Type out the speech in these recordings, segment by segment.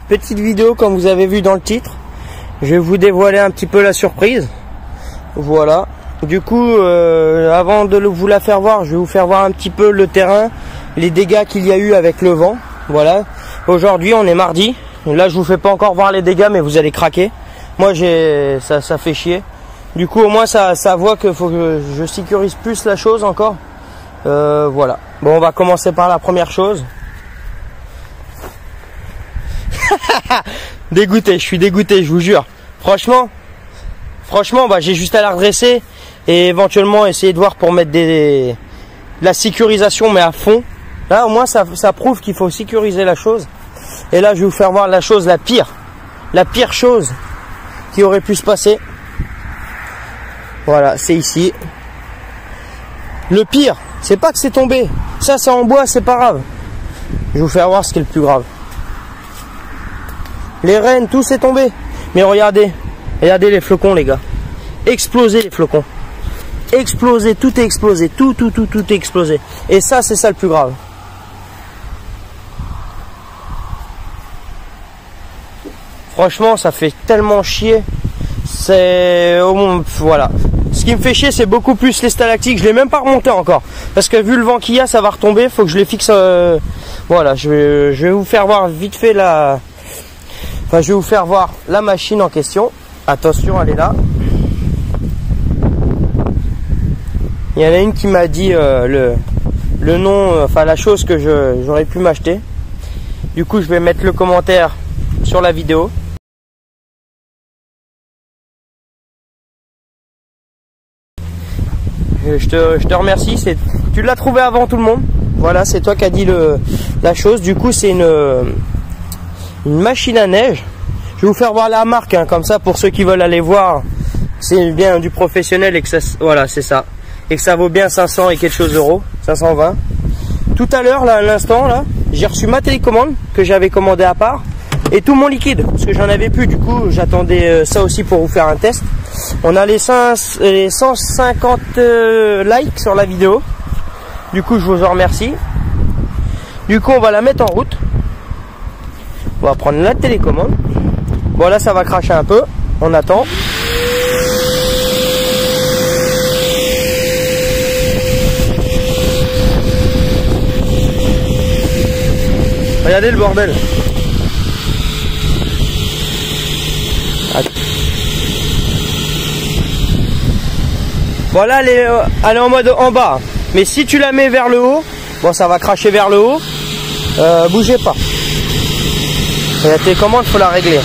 petite vidéo comme vous avez vu dans le titre. Je vais vous dévoiler un petit peu la surprise. Voilà. Du coup, avant de vous la faire voir, je vais vous faire voir un petit peu le terrain, les dégâts qu'il y a eu avec le vent. Voilà. Aujourd'hui, on est mardi. Là, je vous fais pas encore voir les dégâts, mais vous allez craquer. Moi, ça fait chier. Du coup, au moins, ça voit que faut que je sécurise plus la chose encore. Voilà. Bon, on va commencer par la première chose. Dégoûté, je suis dégoûté, je vous jure. Franchement, bah, j'ai juste à la redresser et éventuellement essayer de voir pour mettre de la sécurisation, mais à fond. Là, au moins, ça prouve qu'il faut sécuriser la chose. Et là, je vais vous faire voir la chose la pire chose qui aurait pu se passer. Voilà, c'est ici. Le pire, c'est pas que c'est tombé. Ça, c'est en bois, c'est pas grave. Je vais vous faire voir ce qui est le plus grave. Les rênes, tout s'est tombé. Mais regardez les flocons, les gars. Explosé les flocons. Explosé, tout est explosé. Tout est explosé. Et ça, c'est ça le plus grave. Franchement, ça fait tellement chier. C'est... Voilà. Ce qui me fait chier, c'est beaucoup plus les stalactites. Je ne l'ai même pas remonté encore. Parce que vu le vent qu'il y a, ça va retomber. Il faut que je les fixe. Voilà, je vais vous faire voir vite fait la... Enfin, je vais vous faire voir la machine en question. Attention, elle est là. Il y en a une qui m'a dit le nom, enfin la chose que j'aurais pu m'acheter. Du coup, je vais mettre le commentaire sur la vidéo. Je te remercie. Tu l'as trouvé avant tout le monde. Voilà, c'est toi qui as dit la chose. Du coup, c'est une machine à neige. Je vais vous faire voir la marque, hein, comme ça pour ceux qui veulent aller voir. C'est bien du professionnel et que ça, voilà, c'est ça. Et que ça vaut bien 500 et quelque chose euros, 520. Tout à l'heure, là, à l'instant, là, j'ai reçu ma télécommande que j'avais commandée à part et tout mon liquide parce que j'en avais plus. Du coup, j'attendais ça aussi pour vous faire un test. On a les 150 likes sur la vidéo. Du coup, je vous en remercie. Du coup, on va la mettre en route. On va prendre la télécommande. Bon, là, ça va cracher un peu. On attend. Regardez le bordel. Bon, là, elle est en mode en bas. Mais si tu la mets vers le haut, bon, ça va cracher vers le haut. Bougez pas. Et la télécommande, il faut la régler.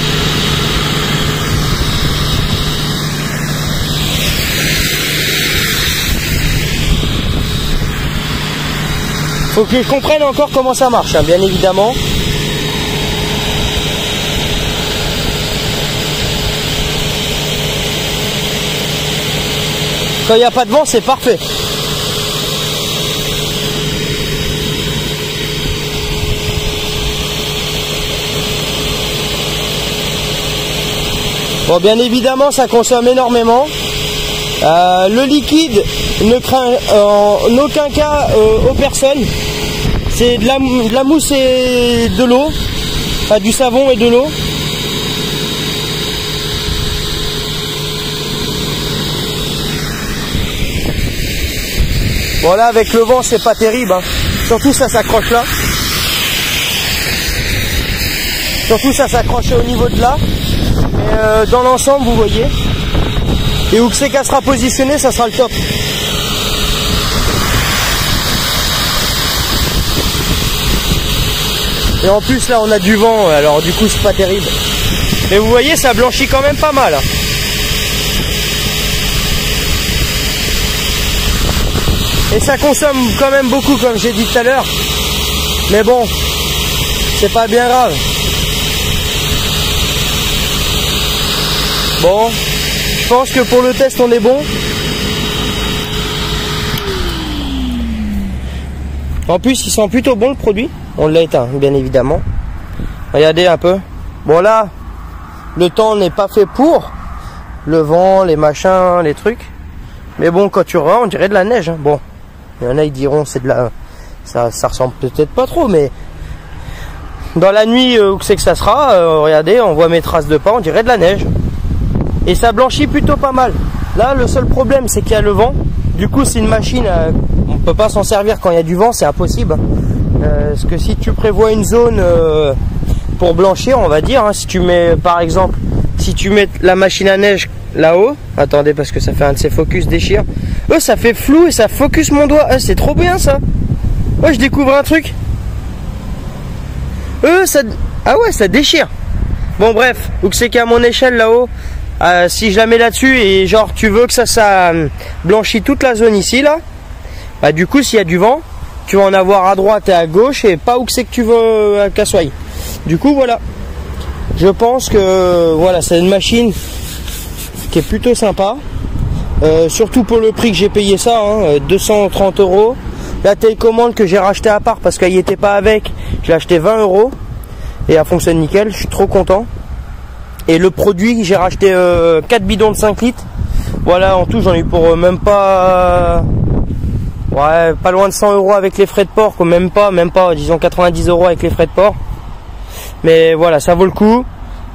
Faut que je comprenne encore comment ça marche, hein, bien évidemment. Quand il n'y a pas de vent, c'est parfait. Bon, bien évidemment, ça consomme énormément. Le liquide ne craint en aucun cas aux personnes. C'est de la mousse et de l'eau, enfin du savon et de l'eau. Bon, là, avec le vent, c'est pas terrible, hein. Surtout ça s'accroche là. Surtout ça s'accroche au niveau de là. Mais dans l'ensemble, vous voyez. Et où que c'est qu'elle sera positionnée, ça sera le top. Et en plus là on a du vent, alors du coup c'est pas terrible. Mais vous voyez, ça blanchit quand même pas mal. Et ça consomme quand même beaucoup comme j'ai dit tout à l'heure. Mais bon, c'est pas bien grave. Bon, je pense que pour le test on est bon. En plus il sent plutôt bon le produit. On l'a éteint bien évidemment. Regardez un peu. Bon là, le temps n'est pas fait pour. Le vent, les machins, les trucs. Mais bon, quand tu rentres, on dirait de la neige, hein. Bon, il y en a ils diront c'est de la... Ça ressemble peut-être pas trop, mais dans la nuit où c'est que ça sera, regardez, on voit mes traces de pas, on dirait de la neige. Et ça blanchit plutôt pas mal. Là, le seul problème, c'est qu'il y a le vent. Du coup, c'est une machine, on peut pas s'en servir quand il y a du vent, c'est impossible. Parce que si tu prévois une zone pour blanchir, on va dire, hein, si tu mets, par exemple, si tu mets la machine à neige là-haut, attendez, parce que ça fait un de ces focus déchire. Ça fait flou et ça focus mon doigt. C'est trop bien ça. Je découvre un truc. Ça... Ah ouais, ça déchire. Bon bref, ou que c'est qu'à mon échelle là-haut, si je la mets là-dessus et genre tu veux que ça blanchit toute la zone ici là, bah du coup s'il y a du vent, tu vas en avoir à droite et à gauche et pas où que c'est que tu veux qu'elle soit. Du coup voilà, je pense que voilà, c'est une machine qui est plutôt sympa, surtout pour le prix que j'ai payé ça, hein, 230 €. La télécommande que j'ai racheté à part parce qu'elle n'y était pas avec, je l'ai acheté 20 € et elle fonctionne nickel, je suis trop content. Et le produit, j'ai racheté 4 bidons de 5 litres. Voilà, en tout j'en ai eu pour même pas, ouais, pas loin de 100 € avec les frais de port, quoi, même pas, disons 90 € avec les frais de port. Mais voilà, ça vaut le coup.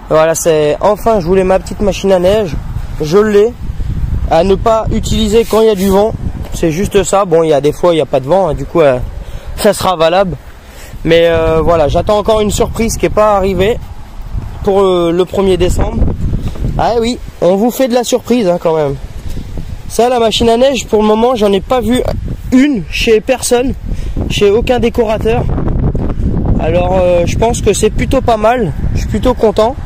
Voilà, c'est enfin, je voulais ma petite machine à neige, je l'ai, à ne pas utiliser quand il y a du vent. C'est juste ça. Bon, il y a des fois il n'y a pas de vent, hein, du coup ça sera valable. Mais voilà, j'attends encore une surprise qui n'est pas arrivée pour le 1er décembre. Ah oui, on vous fait de la surprise hein, quand même. Ça, la machine à neige, pour le moment, j'en ai pas vu une chez personne, chez aucun décorateur. Alors je pense que c'est plutôt pas mal, je suis plutôt content.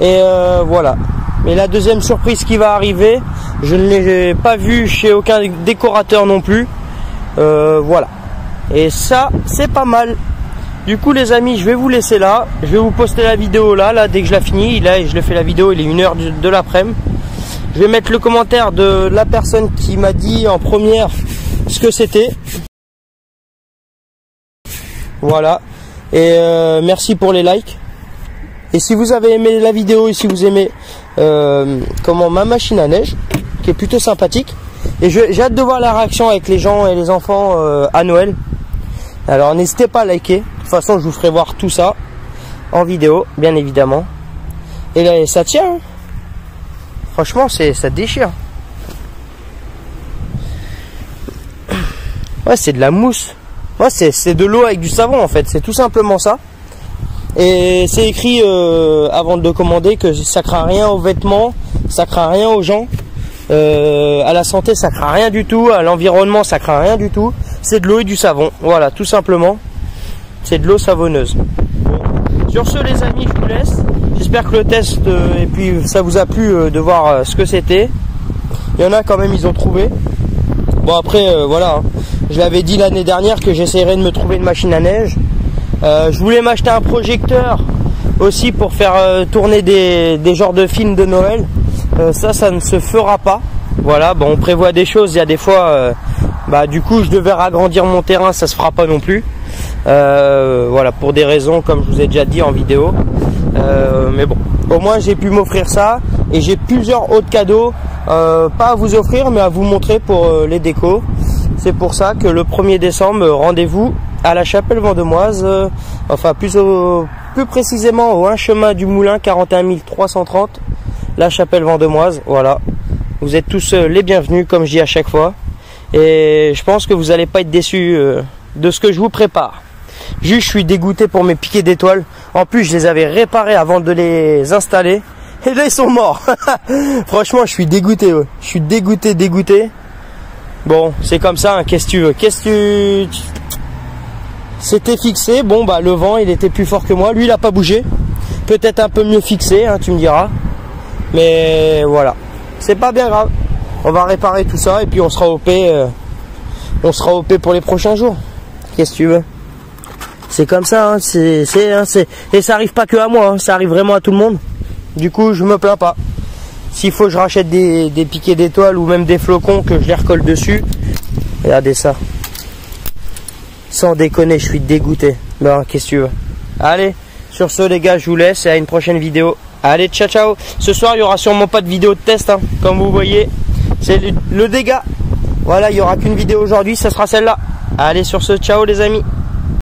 Et voilà. Mais la deuxième surprise qui va arriver, je ne l'ai pas vue chez aucun décorateur non plus. Voilà. Et ça, c'est pas mal. Du coup les amis, je vais vous laisser là. Je vais vous poster la vidéo là dès que je la finis. Là, je le fais la vidéo, il est 1 h de l'après-midi. Je vais mettre le commentaire de la personne qui m'a dit en première ce que c'était. Voilà. Et merci pour les likes. Et si vous avez aimé la vidéo et si vous aimez ma machine à neige, qui est plutôt sympathique, et j'ai hâte de voir la réaction avec les gens et les enfants à Noël. Alors n'hésitez pas à liker. De toute façon, je vous ferai voir tout ça en vidéo, bien évidemment. Et là, ça tient. Franchement, ça déchire. Ouais, c'est de la mousse. Ouais, c'est de l'eau avec du savon en fait. C'est tout simplement ça. Et c'est écrit avant de le commander que ça craint rien aux vêtements, ça craint rien aux gens, à la santé ça craint rien du tout, à l'environnement ça craint rien du tout. C'est de l'eau et du savon, voilà, tout simplement. C'est de l'eau savonneuse. Bon. Sur ce les amis, je vous laisse. J'espère que le test et puis ça vous a plu de voir ce que c'était. Il y en a quand même, ils ont trouvé. Bon après voilà, hein. Je l'avais dit l'année dernière que j'essaierais de me trouver une machine à neige. Je voulais m'acheter un projecteur aussi pour faire tourner des genres de films de Noël. Ça ne se fera pas. Voilà, bon, on prévoit des choses. Il y a des fois, du coup, je devais agrandir mon terrain, ça se fera pas non plus. Voilà, pour des raisons comme je vous ai déjà dit en vidéo. Mais bon, au moins j'ai pu m'offrir ça et j'ai plusieurs autres cadeaux, pas à vous offrir, mais à vous montrer pour les décos. C'est pour ça que le 1er décembre, rendez-vous à la Chapelle Vendemoise, enfin plus précisément au 1 chemin du Moulin, 41 330, la Chapelle Vendemoise. Voilà, vous êtes tous les bienvenus comme je dis à chaque fois, et je pense que vous n'allez pas être déçus de ce que je vous prépare. Juste, je suis dégoûté pour mes piquets d'étoiles. En plus, je les avais réparés avant de les installer, et là ils sont morts. Franchement, je suis dégoûté, ouais. Je suis dégoûté. Bon, c'est comme ça, hein. Qu'est-ce que tu veux? C'était fixé, bon bah le vent il était plus fort que moi, lui il a pas bougé, peut-être un peu mieux fixé, hein, tu me diras, mais voilà, c'est pas bien grave, on va réparer tout ça et puis on sera OP pour les prochains jours. Qu'est-ce que tu veux? C'est comme ça, hein. Et ça arrive pas que à moi, hein. Ça arrive vraiment à tout le monde, du coup je me plains pas. S'il faut que je rachète des piquets d'étoiles ou même des flocons, que je les recolle dessus, regardez ça. Sans déconner, je suis dégoûté. Bon, qu'est-ce que tu veux? Allez, sur ce les gars, je vous laisse et à une prochaine vidéo. Allez, ciao ciao. Ce soir, il n'y aura sûrement pas de vidéo de test, hein. Comme vous voyez, c'est le dégât. Voilà, il n'y aura qu'une vidéo aujourd'hui, ça sera celle-là. Allez, sur ce, ciao les amis.